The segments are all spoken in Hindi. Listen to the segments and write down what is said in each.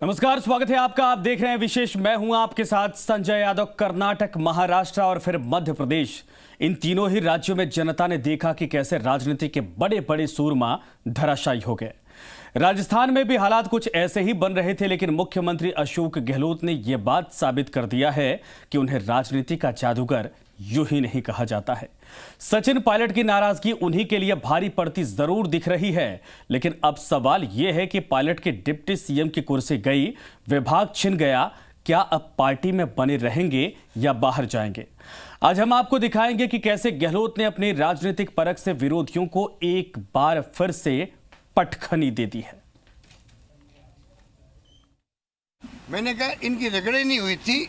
नमस्कार, स्वागत है आपका। आप देख रहे हैं विशेष। मैं हूं आपके साथ संजय यादव। कर्नाटक, महाराष्ट्र और फिर मध्य प्रदेश, इन तीनों ही राज्यों में जनता ने देखा कि कैसे राजनीति के बड़े बड़े सूरमा धराशायी हो गए। राजस्थान में भी हालात कुछ ऐसे ही बन रहे थे, लेकिन मुख्यमंत्री अशोक गहलोत ने यह बात साबित कर दिया है कि उन्हें राजनीति का जादूगर यूं ही नहीं कहा जाता है। सचिन पायलट की नाराजगी उन्हीं के लिए भारी पड़ती जरूर दिख रही है, लेकिन अब सवाल यह है कि पायलट के डिप्टी सीएम की कुर्सी गई, विभाग छिन गया, क्या अब पार्टी में बने रहेंगे या बाहर जाएंगे? आज हम आपको दिखाएंगे कि कैसे गहलोत ने अपनी राजनीतिक परख से विरोधियों को एक बार फिर से पटखनी दे दी है। मैंने कहा इनकी रगड़े नहीं हुई थी,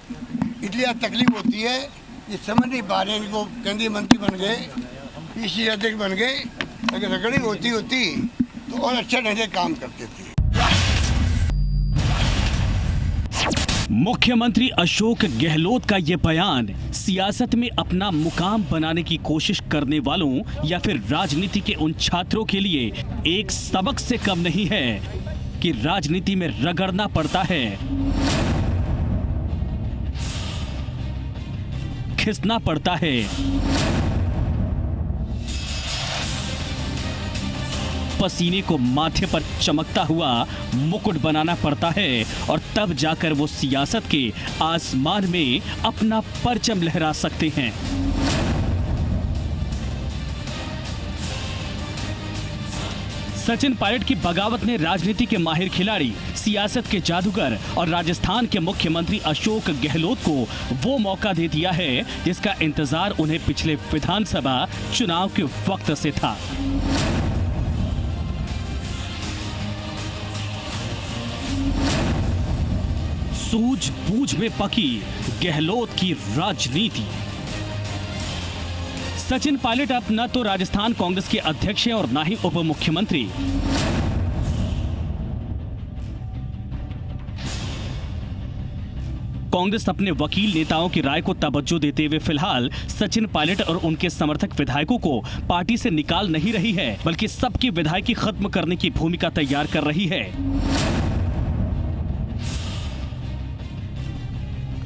इसलिए तकलीफ होती है। ये समझ नहीं पा रहे, इनको केंद्रीय मंत्री बन गए, पीसीसी अध्यक्ष बन गए। अगर रगड़ी होती तो और अच्छा ढंग से काम करते थे। मुख्यमंत्री अशोक गहलोत का यह बयान सियासत में अपना मुकाम बनाने की कोशिश करने वालों या फिर राजनीति के उन छात्रों के लिए एक सबक से कम नहीं है कि राजनीति में रगड़ना पड़ता है, खिसना पड़ता है, पसीने को माथे पर चमकता हुआ मुकुट बनाना पड़ता है और तब जाकर वो सियासत के आसमान में अपना परचम लहरा सकते हैं। सचिन पायलट की बगावत ने राजनीति के माहिर खिलाड़ी, सियासत के जादूगर और राजस्थान के मुख्यमंत्री अशोक गहलोत को वो मौका दे दिया है जिसका इंतजार उन्हें पिछले विधानसभा चुनाव के वक्त से था। सूझबूझ में पकी गहलोत की राजनीति। सचिन पायलट अब न तो राजस्थान कांग्रेस के अध्यक्ष हैं और न ही उप मुख्यमंत्री। कांग्रेस अपने वकील नेताओं की राय को तवज्जो देते हुए फिलहाल सचिन पायलट और उनके समर्थक विधायकों को पार्टी से निकाल नहीं रही है, बल्कि सबकी विधायकी खत्म करने की भूमिका तैयार कर रही है।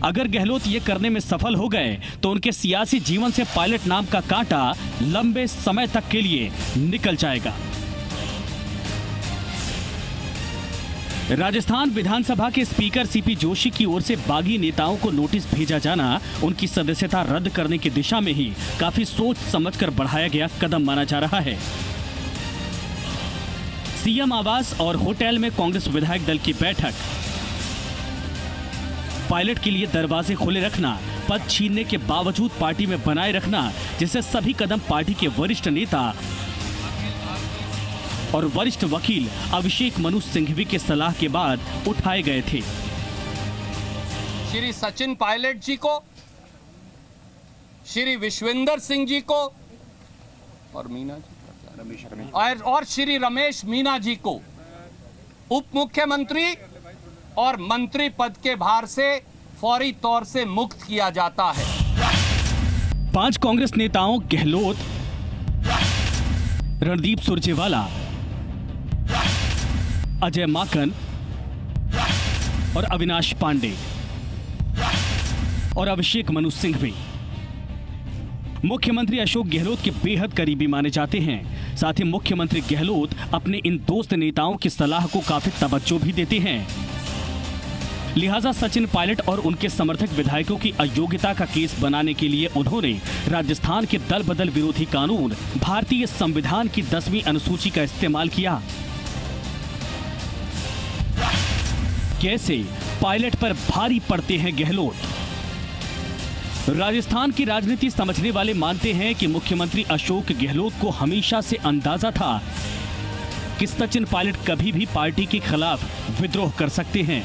अगर गहलोत ये करने में सफल हो गए तो उनके सियासी जीवन से पायलट नाम का कांटा लंबे समय तक के लिए निकल जाएगा। राजस्थान विधानसभा के स्पीकर सीपी जोशी की ओर से बागी नेताओं को नोटिस भेजा जाना उनकी सदस्यता रद्द करने की दिशा में ही काफी सोच समझकर बढ़ाया गया कदम माना जा रहा है। सीएम आवास और होटल में कांग्रेस विधायक दल की बैठक, पायलट के लिए दरवाजे खुले रखना, पद छीनने के बावजूद पार्टी में बनाए रखना, जैसे सभी कदम पार्टी के वरिष्ठ नेता और वरिष्ठ वकील अभिषेक मनु सिंघवी के सलाह के बाद उठाए गए थे। श्री सचिन पायलट जी को, श्री विश्वेंद्र सिंह जी को और मीना जी और श्री रमेश मीना जी को उप मुख्यमंत्री और मंत्री पद के भार से फौरी तौर से मुक्त किया जाता है। 5 कांग्रेस नेताओं गहलोत, रणदीप सुरजेवाला, अजय माकन और अविनाश पांडे और अभिषेक मनु सिंघवी मुख्यमंत्री अशोक गहलोत के बेहद करीबी माने जाते हैं। साथ ही मुख्यमंत्री गहलोत अपने इन दोस्त नेताओं की सलाह को काफी तवज्जो भी देते हैं। लिहाजा सचिन पायलट और उनके समर्थक विधायकों की अयोग्यता का केस बनाने के लिए उन्होंने राजस्थान के दल बदल विरोधी कानून, भारतीय संविधान की 10वीं अनुसूची का इस्तेमाल किया। कैसे पायलट पर भारी पड़ते हैं गहलोत? राजस्थान की राजनीति समझने वाले मानते हैं कि मुख्यमंत्री अशोक गहलोत को हमेशा से अंदाजा था कि सचिन पायलट कभी भी पार्टी के खिलाफ विद्रोह कर सकते हैं।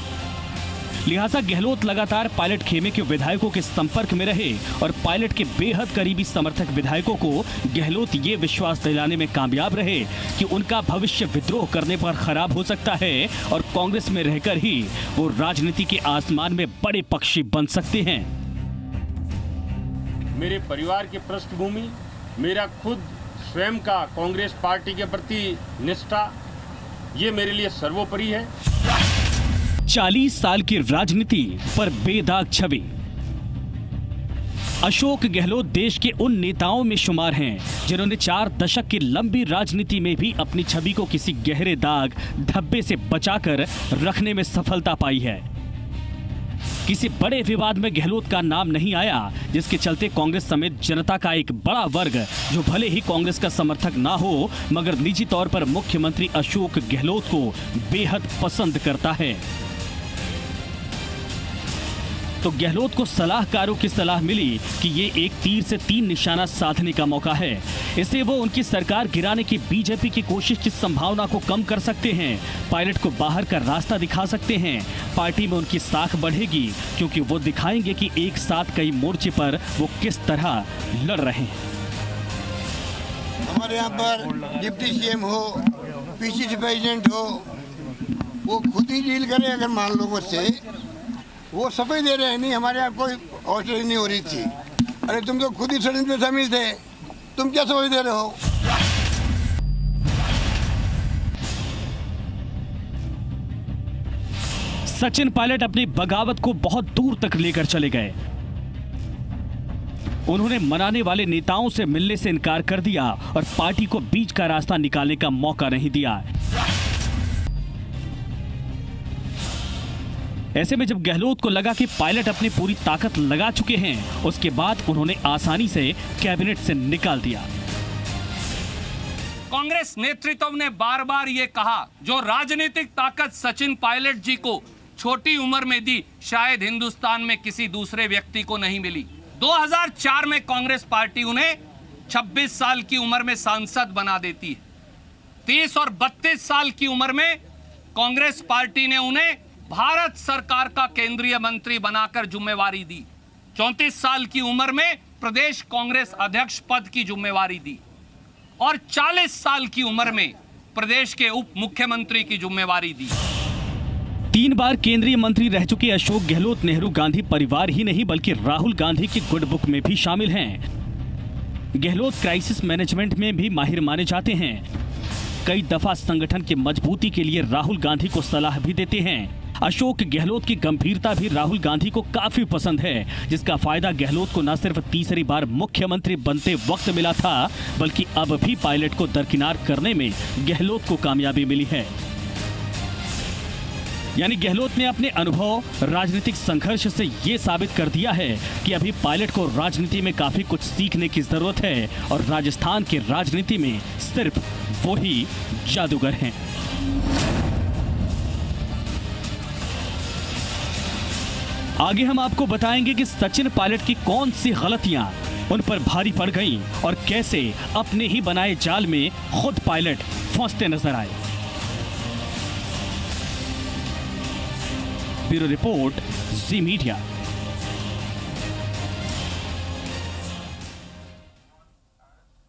लिहाजा गहलोत लगातार पायलट खेमे के विधायकों के संपर्क में रहे और पायलट के बेहद करीबी समर्थक विधायकों को गहलोत ये विश्वास दिलाने में कामयाब रहे कि उनका भविष्य विद्रोह करने पर खराब हो सकता है और कांग्रेस में रहकर ही वो राजनीति के आसमान में बड़े पक्षी बन सकते हैं। मेरे परिवार की पृष्ठभूमि, मेरा खुद स्वयं का कांग्रेस पार्टी के प्रति निष्ठा, ये मेरे लिए सर्वोपरि है। 40 साल की राजनीति पर बेदाग छवि। अशोक गहलोत देश के उन नेताओं में शुमार हैं जिन्होंने 4 दशक की लंबी राजनीति में भी अपनी छवि को किसी गहरे दाग धब्बे से बचाकर रखने में सफलता पाई है। किसी बड़े विवाद में गहलोत का नाम नहीं आया, जिसके चलते कांग्रेस समेत जनता का एक बड़ा वर्ग, जो भले ही कांग्रेस का समर्थक ना हो मगर निजी तौर पर मुख्यमंत्री अशोक गहलोत को बेहद पसंद करता है। तो गहलोत को सलाहकारों की सलाह मिली कि ये एक तीर से 3 निशाना साधने का मौका है। इससे वो उनकी सरकार गिराने की बीजेपी की कोशिश की संभावना को कम कर सकते हैं, पायलट को बाहर का रास्ता दिखा सकते हैं। पार्टी में उनकी साख बढ़ेगी क्योंकि वो दिखाएंगे कि एक साथ कई मोर्चे पर वो किस तरह लड़ रहे हैं। हमारे यहाँ पर डिप्टी सीएम हो, पीसीसी प्रेसिडेंट हो, वो खुद ही डील करे। अगर मान लो मुझसे वो सफाई दे रहे हैं, नहीं हमारे यहाँ कोई हॉस्टल नहीं हो रही थी। अरे तुम तो खुद ही षड्यंत्र में शामिल थे, तुम क्या सफाई दे रहे हो? सचिन पायलट अपनी बगावत को बहुत दूर तक लेकर चले गए। उन्होंने मनाने वाले नेताओं से मिलने से इनकार कर दिया और पार्टी को बीच का रास्ता निकालने का मौका नहीं दिया। ऐसे में जब गहलोत को लगा कि पायलट अपनी पूरी ताकत लगा चुके हैं, उसके बाद उन्होंने आसानी से कैबिनेट से निकाल दिया। कांग्रेस नेतृत्व ने बार बार ये कहा, जो राजनीतिक ताकत सचिन पायलट जी को छोटी उम्र में दी, शायद हिंदुस्तान में किसी दूसरे व्यक्ति को नहीं मिली। 2004 में कांग्रेस पार्टी उन्हें 26 साल की उम्र में सांसद बना देती है। 30 और 32 साल की उम्र में कांग्रेस पार्टी ने उन्हें भारत सरकार का केंद्रीय मंत्री बनाकर जिम्मेवारी दी। 34 साल की उम्र में प्रदेश कांग्रेस अध्यक्ष पद की जिम्मेवारी दी और 40 साल की उम्र में प्रदेश के उप मुख्यमंत्री की जिम्मेवारी दी। 3 बार केंद्रीय मंत्री रह चुके अशोक गहलोत नेहरू गांधी परिवार ही नहीं बल्कि राहुल गांधी की गुड बुक में भी शामिल हैं। गहलोत क्राइसिस मैनेजमेंट में भी माहिर माने जाते हैं। कई दफा संगठन की मजबूती के लिए राहुल गांधी को सलाह भी देते हैं। अशोक गहलोत की गंभीरता भी राहुल गांधी को काफी पसंद है, जिसका फायदा गहलोत को न सिर्फ तीसरी बार मुख्यमंत्री बनते वक्त मिला था बल्कि अब भी पायलट को दरकिनार करने में गहलोत को कामयाबी मिली है। यानी गहलोत ने अपने अनुभव, राजनीतिक संघर्ष से ये साबित कर दिया है कि अभी पायलट को राजनीति में काफी कुछ सीखने की जरूरत है और राजस्थान की राजनीति में सिर्फ वो ही जादूगर हैं। आगे हम आपको बताएंगे कि सचिन पायलट की कौन सी गलतियां उन पर भारी पड़ गईं और कैसे अपने ही बनाए जाल में खुद पायलट फंसते नजर आए। ब्यूरो रिपोर्ट, जी मीडिया।